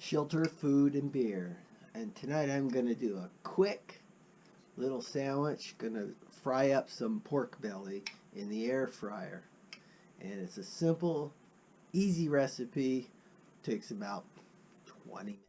Shelter Food and Beer. And tonight I'm going to do a quick little sandwich. Going to fry up some pork belly in the air fryer. And it's a simple, easy recipe. Takes about 20 minutes.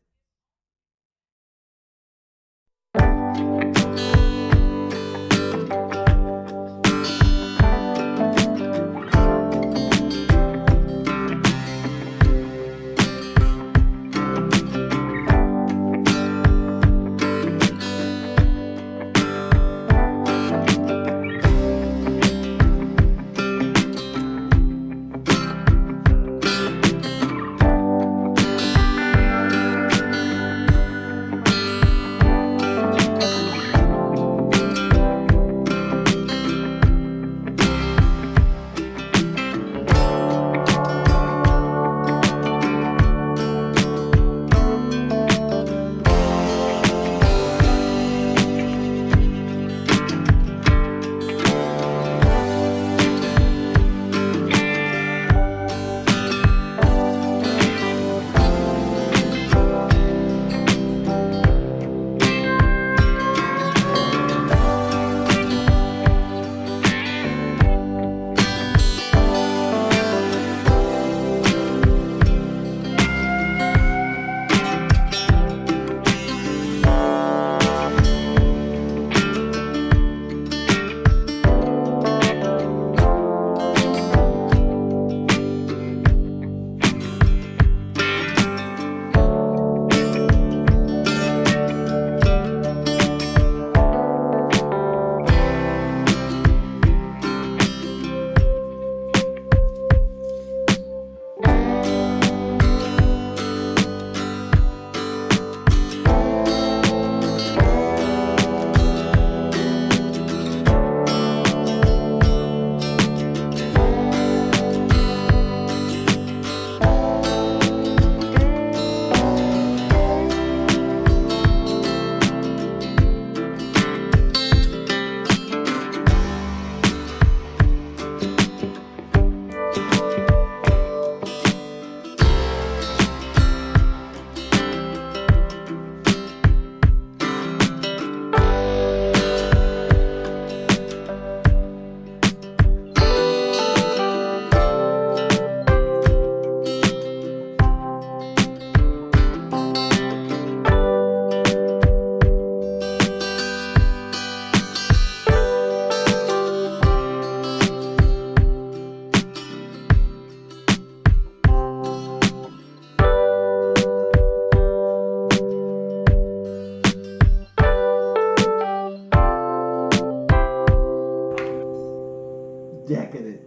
Decadent,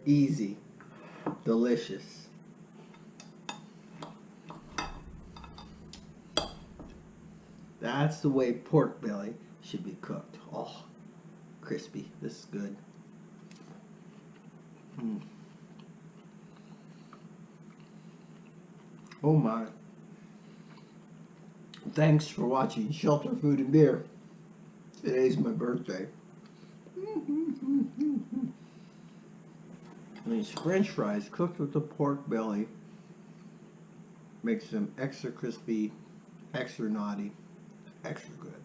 easy, delicious. That's the way pork belly should be cooked. Oh, crispy. This is good. Oh my. Thanks for watching Shelter Food and Beer. Today's my birthday. These French fries cooked with the pork belly makes them extra crispy, extra naughty, extra good.